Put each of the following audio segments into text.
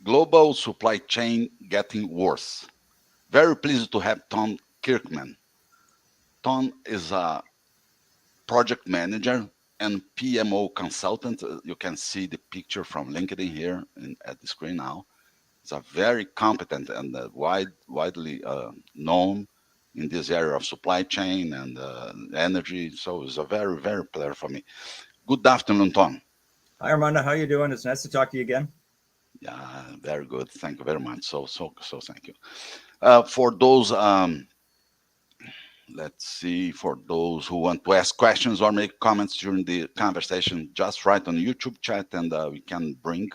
Global supply chain getting worse. Very pleased to have Tom Kirkman. Tom is a project manager and PMO consultant. You can see the picture from LinkedIn here at the screen now. He's a very competent and widely known in this area of supply chain and energy. So it's a very pleasure for me. Good afternoon, Tom. Hi, Armando. How you doing? It's nice to talk to you again. Yeah, very good. Thank you very much. So thank you. For those let's see, for those who want to ask questions or make comments during the conversation, just write on YouTube chat and we can bring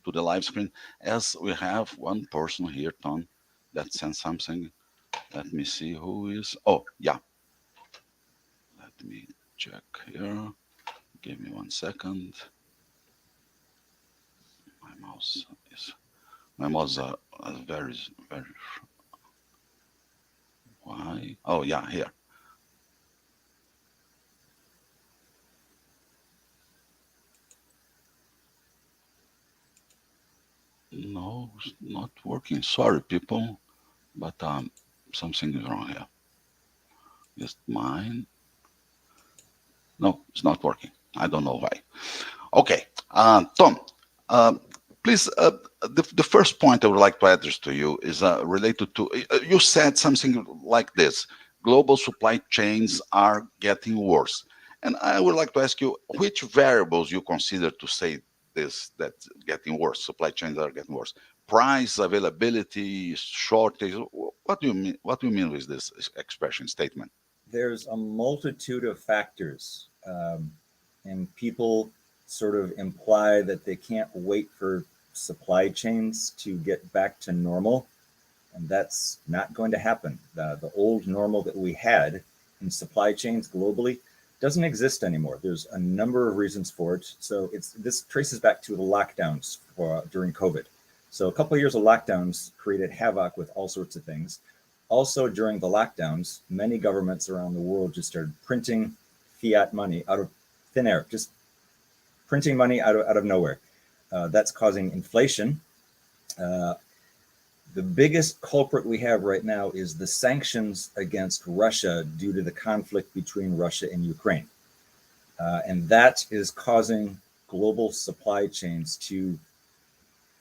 to the live screen. As we have one person here, Tom, that sent something. Let me see who is. Oh, yeah. Let me check here. Give me 1 second. My mouse is very. Why? Oh, yeah, here. No, it's not working. Sorry, people, but something is wrong here. Just mine. No, it's not working. I don't know why. Okay, Tom, uh, please. The first point I would like to address to you is related to you said something like this: global supply chains are getting worse, and I would like to ask you which variables you consider to say this that getting worse. Supply chains are getting worse. Price, availability, shortage. What do you mean? What do you mean with this expression statement? There's a multitude of factors, and people sort of imply that they can't wait for supply chains to get back to normal, and that's not going to happen. The old normal that we had in supply chains globally doesn't exist anymore. There's a number of reasons for it. So this traces back to the lockdowns during COVID. So a couple of years of lockdowns created havoc with all sorts of things. Also, during the lockdowns, many governments around the world just started printing fiat money out of thin air, just printing money out of nowhere. That's causing inflation. Uh, the biggest culprit we have right now is the sanctions against Russia due to the conflict between Russia and Ukraine. And that is causing global supply chains to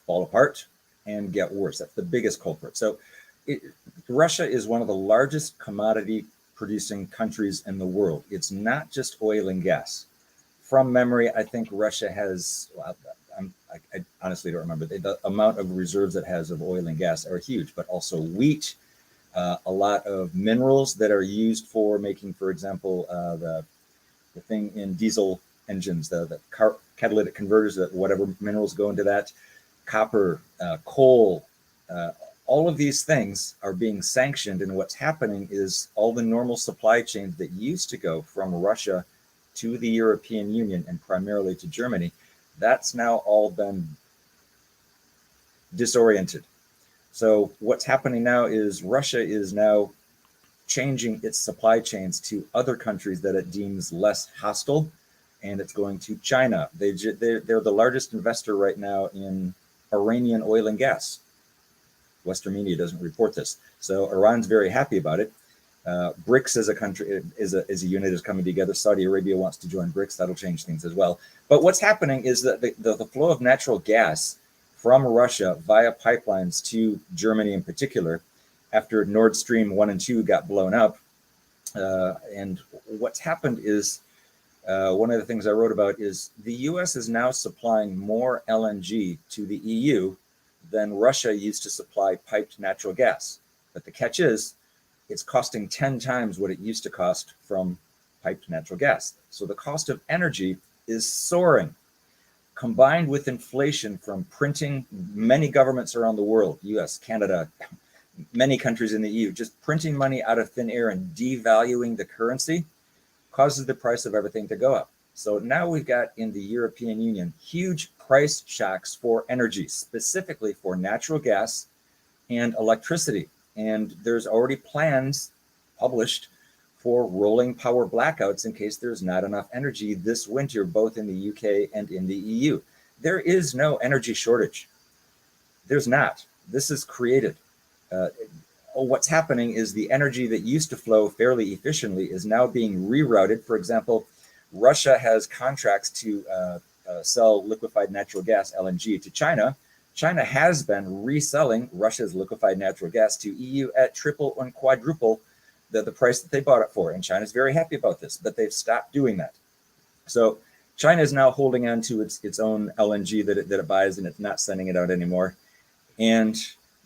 fall apart and get worse. That's the biggest culprit. So Russia is one of the largest commodity producing countries in the world. It's not just oil and gas. From memory, I think Russia has, well, I honestly don't remember, the amount of reserves it has of oil and gas are huge, but also wheat, a lot of minerals that are used for making, for example, the thing in diesel engines, the catalytic converters, that whatever minerals go into that, copper, coal, all of these things are being sanctioned. And what's happening is all the normal supply chains that used to go from Russia to the European Union and primarily to Germany, that's now all been disoriented. So what's happening now is Russia is now changing its supply chains to other countries that it deems less hostile, and it's going to China. They're the largest investor right now in Iranian oil and gas. Western media doesn't report this, so Iran's very happy about it. BRICS as a country, is a unit is coming together. Saudi Arabia wants to join BRICS. That'll change things as well. But what's happening is that the flow of natural gas from Russia via pipelines to Germany in particular, after Nord Stream 1 and 2 got blown up, and what's happened is, one of the things I wrote about is the US is now supplying more LNG to the EU than Russia used to supply piped natural gas. But the catch is, it's costing 10 times what it used to cost from piped natural gas. So the cost of energy is soaring, combined with inflation from printing. Many governments around the world, US, Canada, many countries in the EU, just printing money out of thin air and devaluing the currency causes the price of everything to go up. So now we've got in the European Union huge price shocks for energy, specifically for natural gas and electricity. And there's already plans published for rolling power blackouts in case there's not enough energy this winter, both in the UK and in the EU. There is no energy shortage. There's not. This is created. Uh, what's happening is the energy that used to flow fairly efficiently is now being rerouted. For example, Russia has contracts to sell liquefied natural gas, LNG, to China. China has been reselling Russia's liquefied natural gas to EU at triple and quadruple the price that they bought it for. And China's very happy about this, but they've stopped doing that. So China is now holding on to its own LNG that it buys, and it's not sending it out anymore. And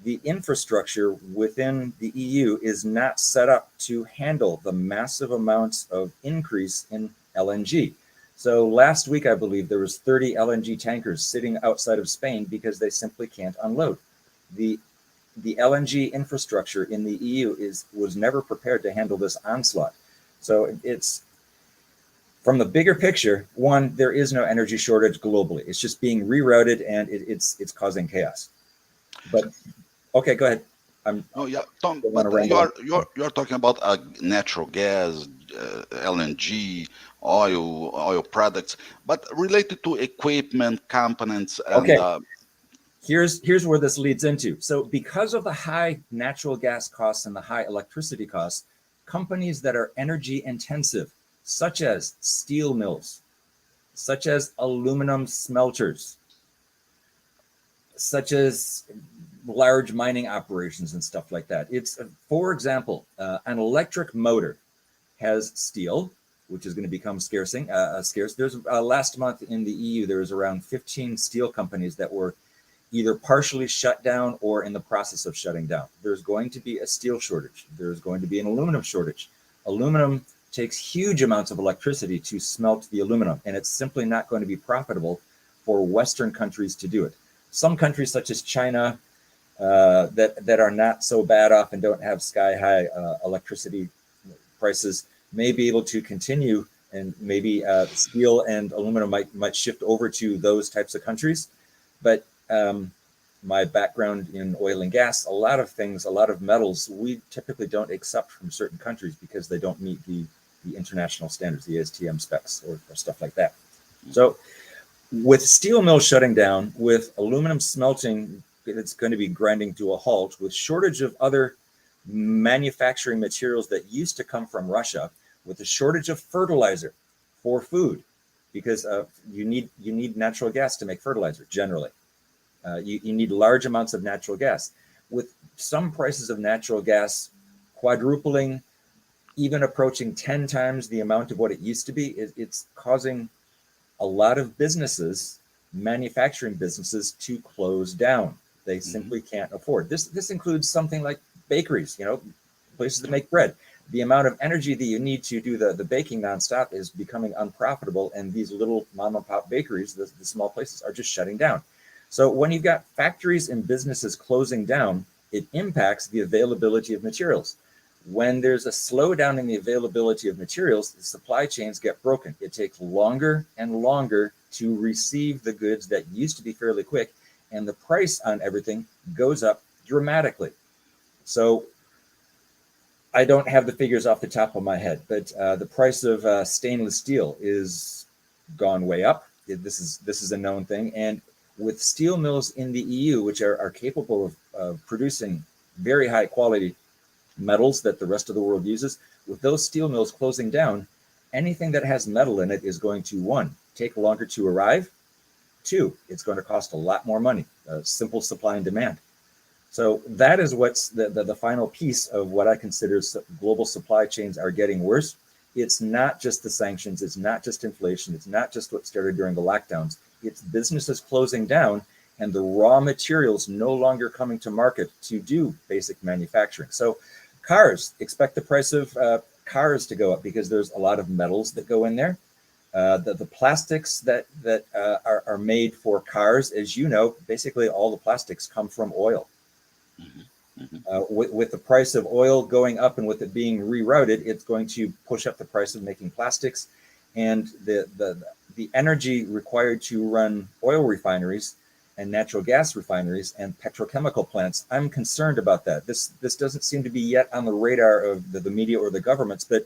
the infrastructure within the EU is not set up to handle the massive amounts of increase in LNG. So last week, I believe there was 30 LNG tankers sitting outside of Spain because they simply can't unload. The LNG infrastructure in the EU was never prepared to handle this onslaught. So it's, from the bigger picture, one, there is no energy shortage globally. It's just being rerouted, and it's causing chaos. But okay, go ahead. Oh yeah, Tom. don't wanna But ramble you're talking about natural gas, LNG, oil products, but related to equipment, components, and Okay, here's where this leads into. So because of the high natural gas costs and the high electricity costs, companies that are energy intensive, such as steel mills, such as aluminum smelters, such as large mining operations and stuff like that. It's, for example, an electric motor has steel, which is going to become scarce. There's last month in the EU, there was around 15 steel companies that were either partially shut down or in the process of shutting down. There's going to be a steel shortage. There's going to be an aluminum shortage. Aluminum takes huge amounts of electricity to smelt the aluminum, and it's simply not going to be profitable for Western countries to do it. Some countries, such as China, that are not so bad off and don't have sky high electricity prices, may be able to continue, and maybe steel and aluminum might shift over to those types of countries. But my background in oil and gas, a lot of things, a lot of metals, we typically don't accept from certain countries because they don't meet the international standards, the ASTM specs or stuff like that. So with steel mills shutting down, with aluminum smelting, it's going to be grinding to a halt, with shortage of other manufacturing materials that used to come from Russia, with a shortage of fertilizer for food, because you need natural gas to make fertilizer generally. You need large amounts of natural gas. With some prices of natural gas quadrupling, even approaching 10 times the amount of what it used to be, it's causing a lot of businesses, manufacturing businesses, to close down. They simply can't afford. This includes something like bakeries, places that make bread. The amount of energy that you need to do the baking nonstop is becoming unprofitable, and these little mom and pop bakeries, the small places, are just shutting down. So when you've got factories and businesses closing down, it impacts the availability of materials. When there's a slowdown in the availability of materials, the supply chains get broken. It takes longer and longer to receive the goods that used to be fairly quick, and the price on everything goes up dramatically. So I don't have the figures off the top of my head, but the price of stainless steel is gone way up. This is a known thing. And with steel mills in the EU, which are capable of producing very high quality metals that the rest of the world uses, with those steel mills closing down, anything that has metal in it is going to, one, take longer to arrive. Two, it's going to cost a lot more money. Simple supply and demand. So that is what's the final piece of what I consider global supply chains are getting worse. It's not just the sanctions. It's not just inflation. It's not just what started during the lockdowns. It's businesses closing down and the raw materials no longer coming to market to do basic manufacturing. So cars, expect the price of cars to go up because there's a lot of metals that go in there. The plastics that are made for cars, as you know, basically all the plastics come from oil. With the price of oil going up and with it being rerouted, it's going to push up the price of making plastics, and the energy required to run oil refineries and natural gas refineries and petrochemical plants. I'm concerned about that. This doesn't seem to be yet on the radar of the media or the governments, but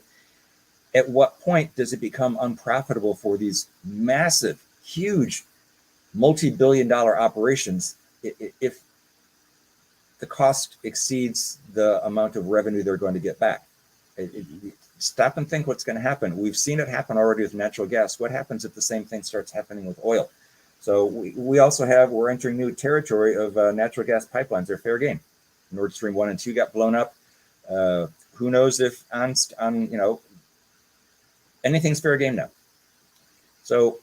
at what point does it become unprofitable for these massive, huge, multi-billion-dollar operations? the cost exceeds the amount of revenue they're going to get back. Stop and think what's going to happen. We've seen it happen already with natural gas. What happens if the same thing starts happening with oil? So we're entering new territory of natural gas pipelines. They're fair game. Nord Stream 1 and 2 got blown up. Who knows if on anything's fair game now. So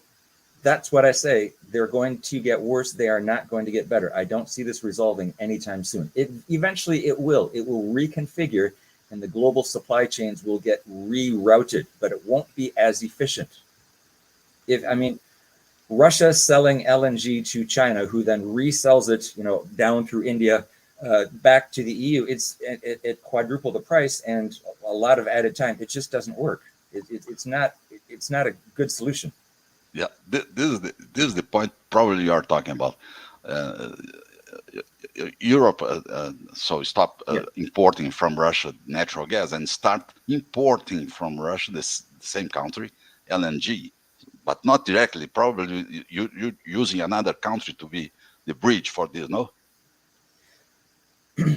that's what I say. They're going to get worse. They are not going to get better. I don't see this resolving anytime soon. Eventually it will. It will reconfigure, and the global supply chains will get rerouted, but it won't be as efficient. Russia selling LNG to China, who then resells it, down through India, back to the EU. It quadrupled the price and a lot of added time. It just doesn't work. It's not a good solution. Yeah, this is the point probably you are talking about. Europe, so stop importing from Russia natural gas and start importing from Russia, this same country, LNG, but not directly. Probably you using another country to be the bridge for this, no?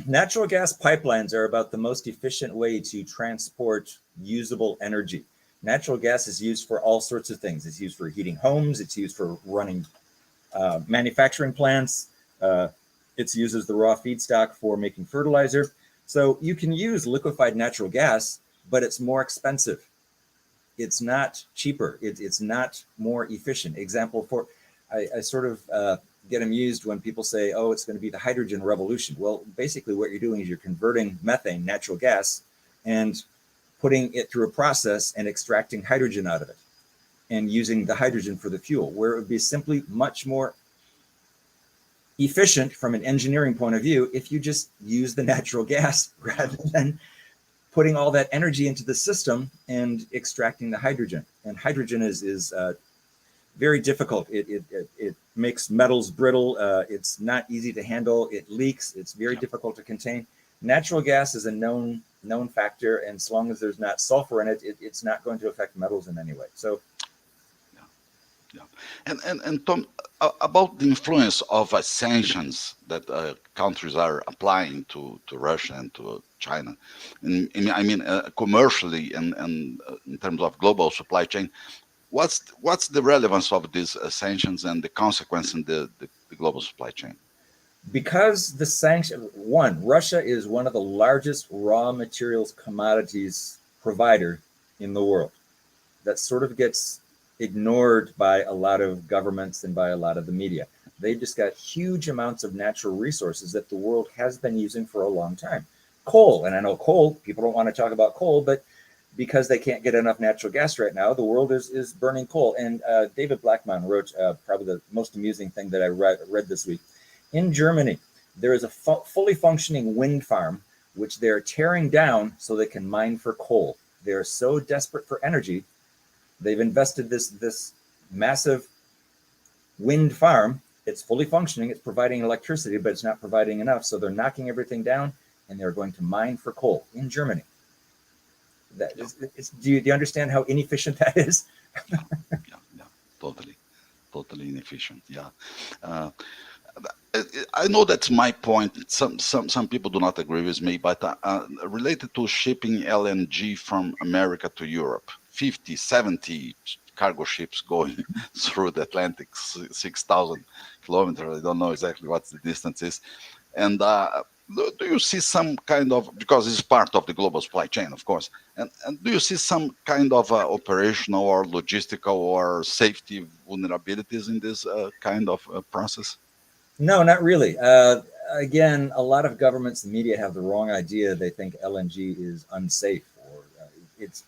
Natural gas pipelines are about the most efficient way to transport usable energy. Natural gas is used for all sorts of things. It's used for heating homes. It's used for running manufacturing plants. It's used as the raw feedstock for making fertilizer. So you can use liquefied natural gas, but it's more expensive. It's not cheaper. It's not more efficient. Example I sort of get amused when people say, oh, it's going to be the hydrogen revolution. Well, basically what you're doing is you're converting methane, natural gas, and putting it through a process and extracting hydrogen out of it and using the hydrogen for the fuel, where it would be simply much more efficient from an engineering point of view if you just use the natural gas rather than putting all that energy into the system and extracting the hydrogen. And hydrogen is very difficult. It makes metals brittle. It's not easy to handle. It leaks. It's very difficult to contain. Natural gas is a known factor, and as long as there's not sulfur in it, it's not going to affect metals in any way. So, And Tom, about the influence of sanctions that countries are applying to Russia and to China, commercially and in terms of global supply chain, what's the relevance of these sanctions and the consequence in the global supply chain? Because Russia is one of the largest raw materials commodities provider in the world. That sort of gets ignored by a lot of governments and by a lot of the media. They just got huge amounts of natural resources that the world has been using for a long time. Coal, and I know coal, people don't want to talk about coal, but because they can't get enough natural gas right now, the world is burning coal. And David Blackman wrote probably the most amusing thing that I read this week. In Germany, there is a fully functioning wind farm, which they're tearing down so they can mine for coal. They're so desperate for energy. They've invested this massive wind farm. It's fully functioning. It's providing electricity, but it's not providing enough. So they're knocking everything down, and they're going to mine for coal in Germany. Do you understand how inefficient that is? Yeah, totally inefficient. Yeah. I know that's my point. Some people do not agree with me, but related to shipping LNG from America to Europe, 50, 70 cargo ships going through the Atlantic, 6,000 kilometers. I don't know exactly what the distance is. And do you see some kind of, because it's part of the global supply chain, of course, and do you see some kind of operational or logistical or safety vulnerabilities in this kind of process? No, not really. Again, a lot of governments and media have the wrong idea. They think LNG is unsafe, or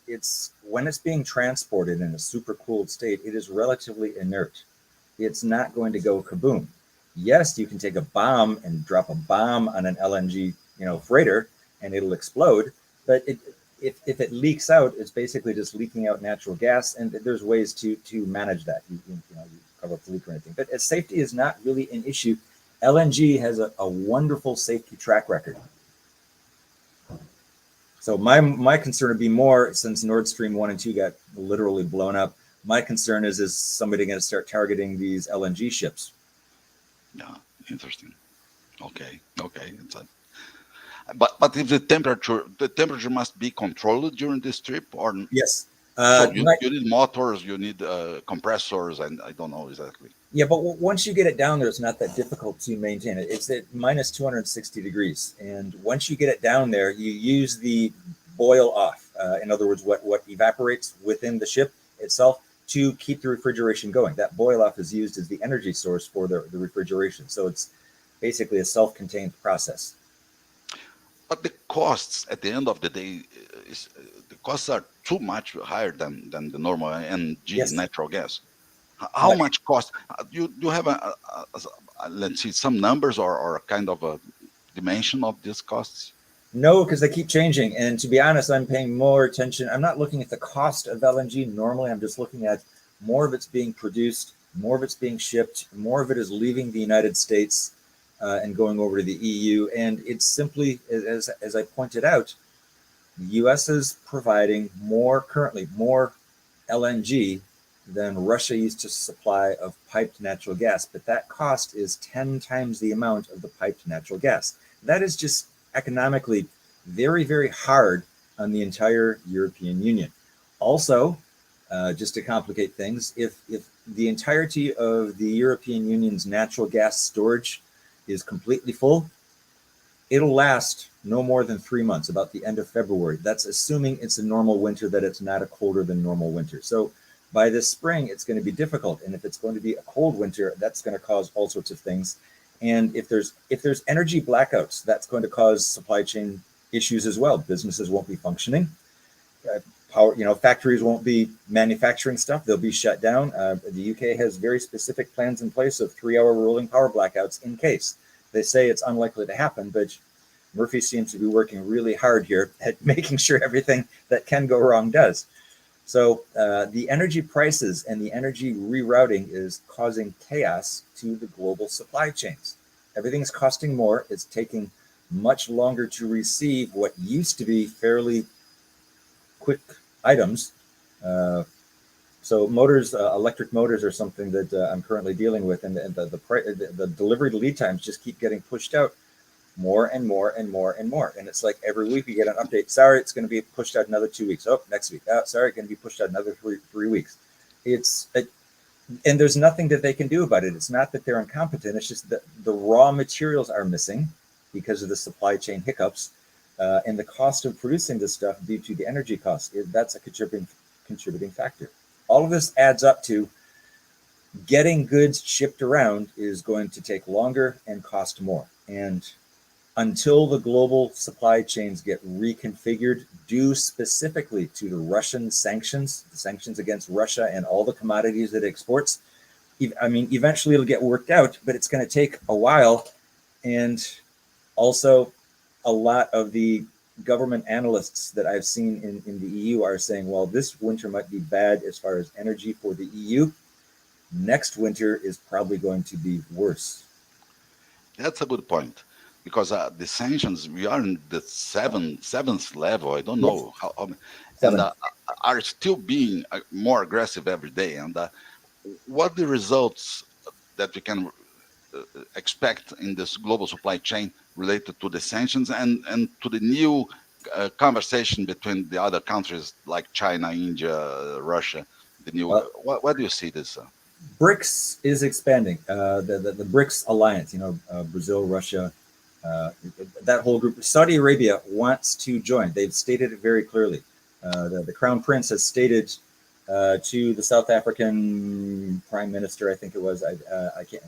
it's when it's being transported in a super cooled state, it is relatively inert. It's not going to go kaboom. Yes, you can take a bomb and drop a bomb on an LNG, freighter, and it'll explode. But if it leaks out, it's basically just leaking out natural gas, and there's ways to manage that. You cover up the leak or anything. But safety is not really an issue. LNG has a wonderful safety track record. So my concern would be more, since Nord Stream 1 and 2 got literally blown up, my concern is somebody going to start targeting these LNG ships? Yeah, interesting. Okay. But if the temperature must be controlled during this trip, Yes. so You you need motors, you need compressors, and I don't know exactly. Yeah, but once you get it down there, it's not that difficult to maintain it. It's at minus 260 degrees. And once you get it down there, you use the boil off. In other words, what evaporates within the ship itself to keep the refrigeration going. That boil off is used as the energy source for the refrigeration. So it's basically a self contained process. But the costs at the end of the day, the costs are too much higher than the normal NG Yes. natural gas. How much cost? You have let's see, some numbers or a kind of a dimension of these costs? No, because they keep changing. And to be honest, I'm paying more attention. I'm not looking at the cost of LNG normally. I'm just looking at more of it's being produced, more of it's being shipped, more of it is leaving the United States and going over to the EU. And it's simply, as I pointed out, the US is providing currently more LNG than Russia used to supply of piped natural gas. But that cost is 10 times the amount of the piped natural gas. That is just economically very, very hard on the entire European Union. Also, just to complicate things, if the entirety of the European Union's natural gas storage is completely full, it'll last no more than 3 months, about the end of February. That's assuming it's a normal winter, that it's not a colder than normal winter. So by this spring, it's going to be difficult. And if it's going to be a cold winter, that's going to cause all sorts of things. And if there's energy blackouts, that's going to cause supply chain issues as well. Businesses won't be functioning. Factories won't be manufacturing stuff. They'll be shut down. The UK has very specific plans in place of 3-hour rolling power blackouts in case. They say it's unlikely to happen, but Murphy seems to be working really hard here at making sure everything that can go wrong does. So the energy prices and the energy rerouting is causing chaos to the global supply chains. Everything's costing more. It's taking much longer to receive what used to be fairly quick items. So motors, electric motors, are something that I'm currently dealing with, and the delivery lead times just keep getting pushed out more and more and more and more. And it's like every week we get an update. Sorry, it's going to be pushed out another 2 weeks. Oh, next week. Oh, sorry, it's going to be pushed out another three weeks. And there's nothing that they can do about it. It's not that they're incompetent. It's just that the raw materials are missing because of the supply chain hiccups, and the cost of producing this stuff due to the energy costs. That's a contributing factor. All of this adds up to getting goods shipped around is going to take longer and cost more. And until the global supply chains get reconfigured due specifically to the Russian sanctions, the sanctions against Russia and all the commodities that it exports, eventually it'll get worked out, but it's going to take a while. And also, a lot of the government analysts that I've seen in the EU are saying, well, this winter might be bad as far as energy for the EU. Next winter is probably going to be worse. That's a good point, because the sanctions, we are in the seventh level. I don't Yes, know how and 7. are still being more aggressive every day. And what the results that we can expect in this global supply chain related to the sanctions and to the new conversation between the other countries like China, India, Russia. The new, Well, what do you see this? BRICS is expanding. The BRICS alliance, Brazil, Russia, that whole group. Saudi Arabia wants to join. They've stated it very clearly. The Crown Prince has stated to the South African Prime Minister, I think it was, I can't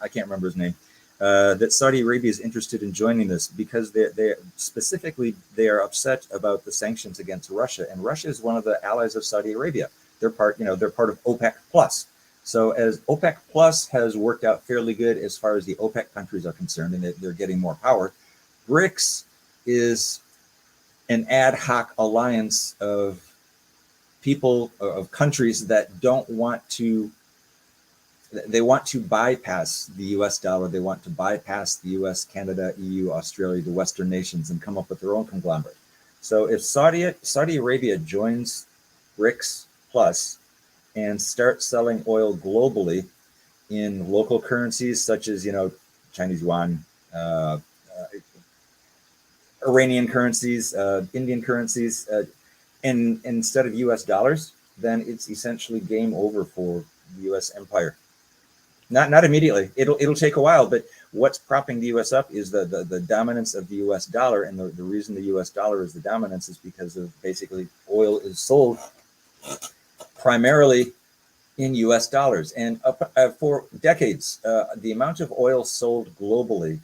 I can't remember his name, that Saudi Arabia is interested in joining this because they are upset about the sanctions against Russia, and Russia is one of the allies of Saudi Arabia. They're part of OPEC plus. So as OPEC plus has worked out fairly good as far as the OPEC countries are concerned, and they're getting more power, BRICS is an ad hoc alliance of people, of countries that don't want to, they want to bypass the US dollar. They want to bypass the US, Canada, EU, Australia, the Western nations, and come up with their own conglomerate. So if Saudi Arabia joins BRICS plus and starts selling oil globally in local currencies such as, Chinese yuan, uh, Iranian currencies, Indian currencies, and instead of U.S. dollars, then it's essentially game over for the U.S. empire. Not immediately. It'll take a while, but what's propping the U.S. up is the dominance of the U.S. dollar, and the reason the U.S. dollar is the dominance is because of basically oil is sold primarily in U.S. dollars, and for decades, the amount of oil sold globally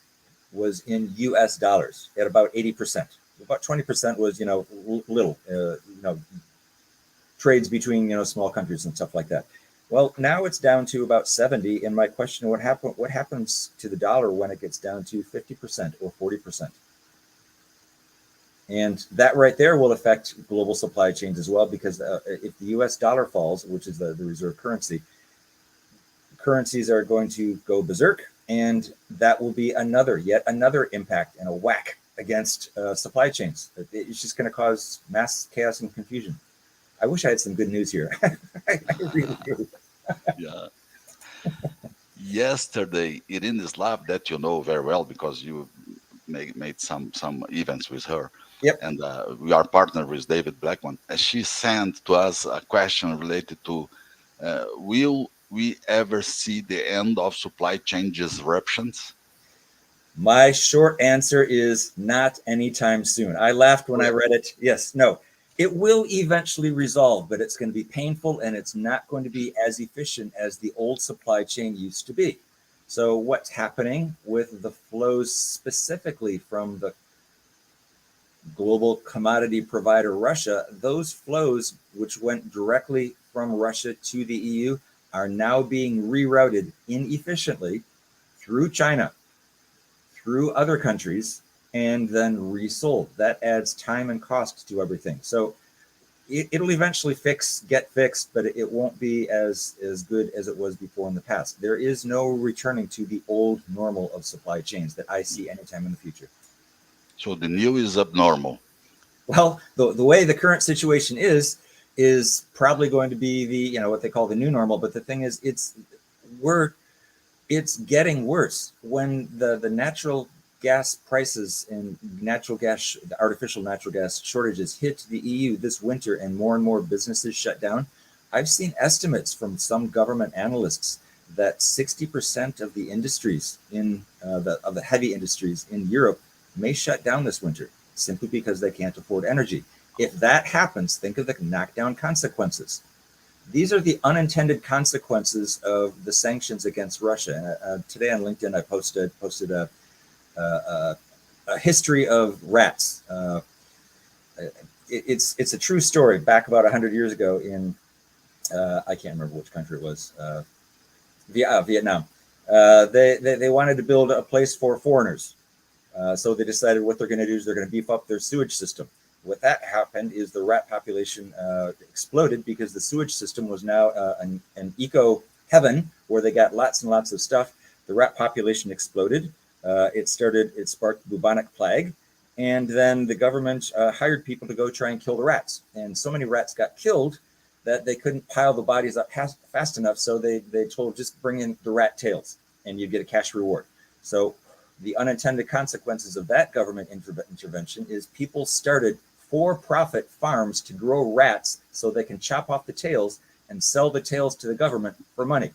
was in U.S. dollars at about 80%. About 20% was little trades between small countries and stuff like that. Well, now it's down to about 70. And my question: what happens to the dollar when it gets down to 50% or 40%? And that right there will affect global supply chains as well, because if the U.S. dollar falls, which is the reserve currency, currencies are going to go berserk, and that will be yet another impact and a whack against supply chains. It's just going to cause mass chaos and confusion. I wish I had some good news here. I really do. Yeah. Yesterday, Irene's lab, that you know very well because you made some events with her. Yep. And we are partnered with David Blackman. And she sent to us a question related to will we ever see the end of supply chain disruptions? My short answer is not anytime soon. I laughed when I read it. Yes, no. It will eventually resolve, but it's going to be painful, and it's not going to be as efficient as the old supply chain used to be. So what's happening with the flows specifically from the global commodity provider Russia, those flows which went directly from Russia to the EU are now being rerouted inefficiently through China, through other countries, and then resold. That adds time and cost to everything. So it'll eventually get fixed, but it won't be as good as it was before in the past. There is no returning to the old normal of supply chains that I see anytime in the future. So the new is abnormal. Well, the way the current situation is probably going to be the what they call the new normal. But the thing is, it's getting worse. When the natural gas prices and artificial natural gas shortages hit the EU this winter, and more businesses shut down. I've seen estimates from some government analysts that 60% of the industries in the heavy industries in Europe may shut down this winter simply because they can't afford energy. If that happens, think of the knockdown consequences. These are the unintended consequences of the sanctions against Russia. Today on LinkedIn, I posted a history of rats. It's a true story. Back about 100 years ago in I can't remember which country it was, Vietnam. They wanted to build a place for foreigners. So they decided what they're going to do is they're going to beef up their sewage system. What that happened is the rat population exploded because the sewage system was now an eco heaven where they got lots and lots of stuff. The rat population exploded. It sparked bubonic plague. And then the government hired people to go try and kill the rats. And so many rats got killed that they couldn't pile the bodies up fast enough. So they told, just bring in the rat tails and you get a cash reward. So the unintended consequences of that government intervention is people started for-profit farms to grow rats so they can chop off the tails and sell the tails to the government for money.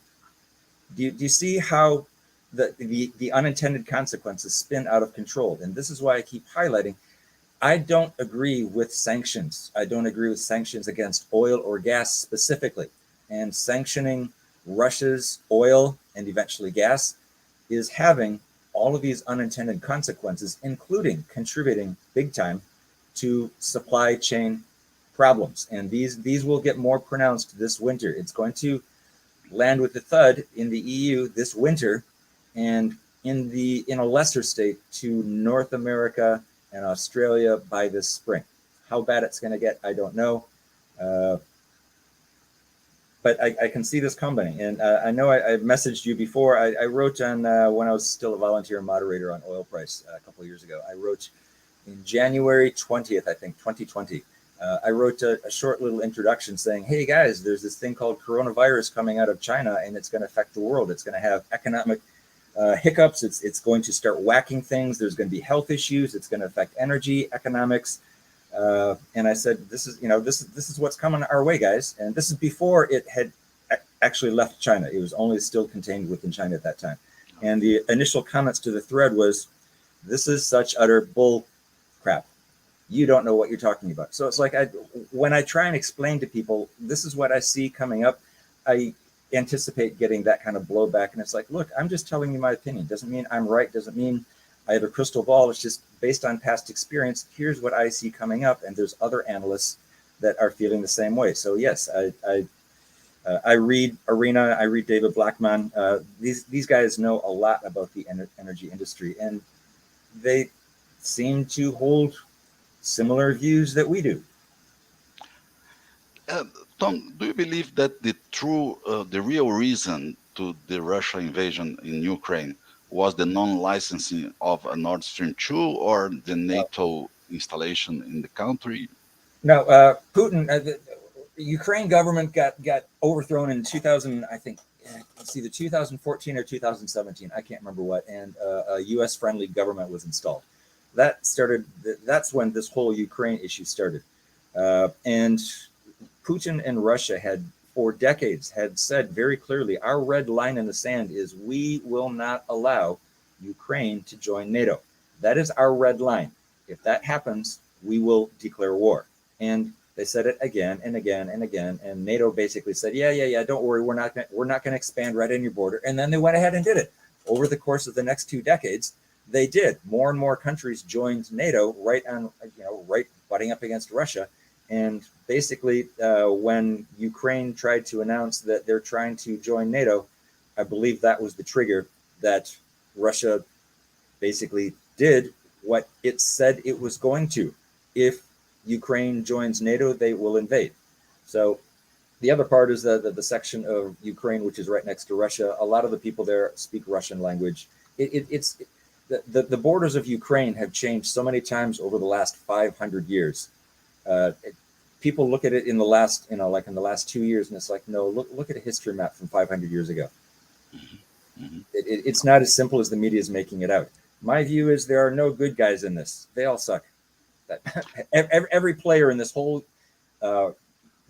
Do you see how the unintended consequences spin out of control? And this is why I keep highlighting, I don't agree with sanctions. I don't agree with sanctions against oil or gas specifically. And sanctioning Russia's oil and eventually gas is having all of these unintended consequences, including contributing big time to supply chain problems. And these will get more pronounced this winter. It's going to land with a thud in the EU this winter, and in a lesser state to North America and Australia by this spring. How bad it's going to get, I don't know. But I can see this coming. And I know I messaged you before. I wrote on when I was still a volunteer moderator on oil price a couple of years ago. I wrote in January 20th, I think, 2020. I wrote a short little introduction saying, hey guys, there's this thing called coronavirus coming out of China, and it's going to affect the world. It's going to have economic hiccups. It's going to start whacking things. There's going to be health issues. It's going to affect energy, economics. And I said, this is what's coming our way, guys. And this is before it had actually left China. It was only still contained within China at that time. And the initial comments to the thread was, this is such utter bull crap. You don't know what you're talking about. So it's like, when I try and explain to people, this is what I see coming up, I anticipate getting that kind of blowback. And it's like, look, I'm just telling you my opinion. Doesn't mean I'm right. Doesn't mean I have a crystal ball. It's just based on past experience. Here's what I see coming up. And there's other analysts that are feeling the same way. So yes, I read Arena. I read David Blackman. These guys know a lot about the energy industry, and they seem to hold similar views that we do. Tom, do you believe that the real reason to the Russia invasion in Ukraine was the non-licensing of a Nord Stream 2 or the NATO installation in the country? No, Putin, the Ukraine government got overthrown in 2000, I think. It's either 2014 or 2017. I can't remember what. And a U.S. friendly government was installed. That's when this whole Ukraine issue started. And Putin and Russia had, for decades, had said very clearly, our red line in the sand is we will not allow Ukraine to join NATO. That is our red line. If that happens, we will declare war. And they said it again and again and again. And NATO basically said, yeah, don't worry, we're not going to expand right on your border. And then they went ahead and did it. Over the course of the next 2 decades, they did. More and more countries joined NATO, right butting up against Russia. And basically, when Ukraine tried to announce that they're trying to join NATO, I believe that was the trigger that Russia basically did what it said it was going to. If Ukraine joins NATO, they will invade. So the other part is the section of Ukraine, which is right next to Russia. A lot of the people there speak Russian language. The borders of Ukraine have changed so many times over the last 500 years. People look at it in the last 2 years, and it's like, no, look at a history map from 500 years ago. Mm-hmm. It's not as simple as the media is making it out. My view is there are no good guys in this. They all suck. Every player in this whole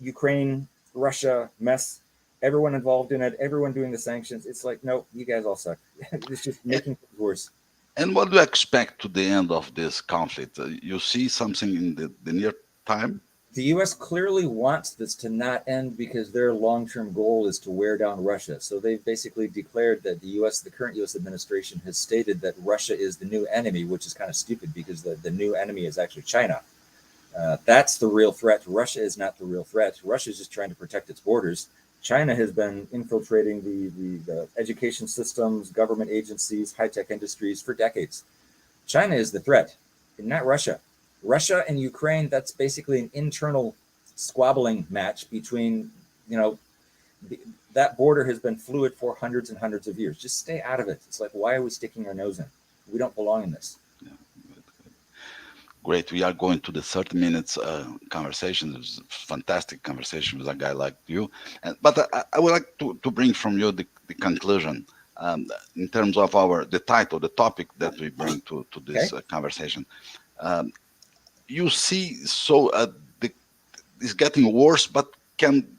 Ukraine, Russia mess, everyone involved in it, everyone doing the sanctions, it's like, no, you guys all suck. It's just making things worse. And what do you expect to the end of this conflict? You see something in the near time? The U.S. clearly wants this to not end because their long-term goal is to wear down Russia. So they've basically declared that the current U.S. administration has stated that Russia is the new enemy, which is kind of stupid because the new enemy is actually China. That's the real threat. Russia is not the real threat. Russia is just trying to protect its borders. China has been infiltrating the education systems, government agencies, high-tech industries for decades. China is the threat, not Russia. Russia and Ukraine, that's basically an internal squabbling match between, that border has been fluid for hundreds and hundreds of years. Just stay out of it. It's like, why are we sticking our nose in? We don't belong in this. Yeah, great. We are going to the 30 minutes conversation. It was a fantastic conversation with a guy like you. But I would like to bring from you the conclusion in terms of the title, the topic that we bring to this conversation. You see, it's getting worse, but can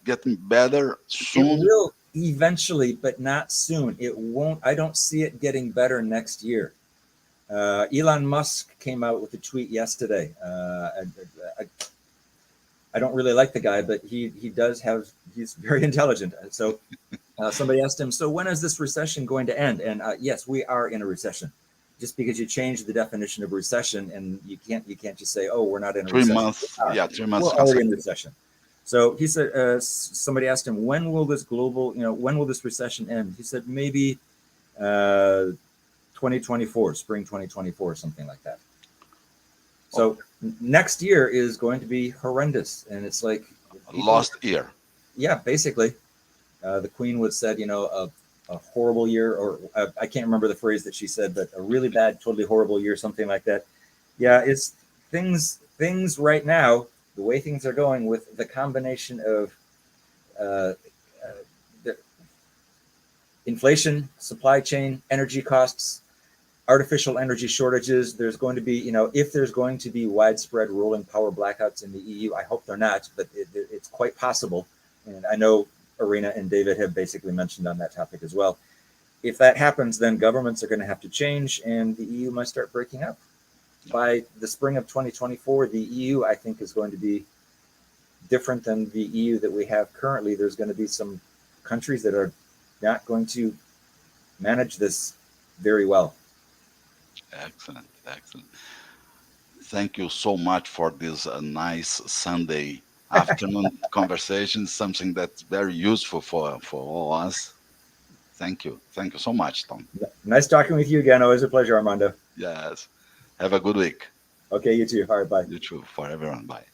getting better soon. It will eventually, but not soon. It won't. I don't see it getting better next year. Elon Musk came out with a tweet yesterday. I don't really like the guy, but he's very intelligent. So somebody asked him, so when is this recession going to end? And yes, we are in a recession. Just because you change the definition of recession, and you can't just say, oh, we're not in a recession. 3 months. Yeah, 3 months. We're already in recession. So he said, somebody asked him, when will this recession end? He said, maybe 2024, spring 2024, something like that. So next year is going to be horrendous. And it's like lost year. Yeah, basically. The Queen would said, a horrible year, or I can't remember the phrase that she said, but a really bad, totally horrible year, something like that. Yeah, it's things right now, the way things are going with the combination of inflation, supply chain, energy costs, artificial energy shortages. There's going to be, if there's going to be widespread rolling power blackouts in the EU, I hope they're not, but it's quite possible. And I know Irina and David have basically mentioned on that topic as well. If that happens, then governments are going to have to change and the EU might start breaking up. By the spring of 2024, the EU, I think, is going to be different than the EU that we have currently. There's going to be some countries that are not going to manage this very well. Excellent, excellent. Thank you so much for this nice Sunday afternoon conversation, something that's very useful for all us. Thank you so much, Tom. Nice talking with you again. Always a pleasure, Armando. Yes. Have a good week. Okay, you too. All right, bye. You too, for everyone. Bye.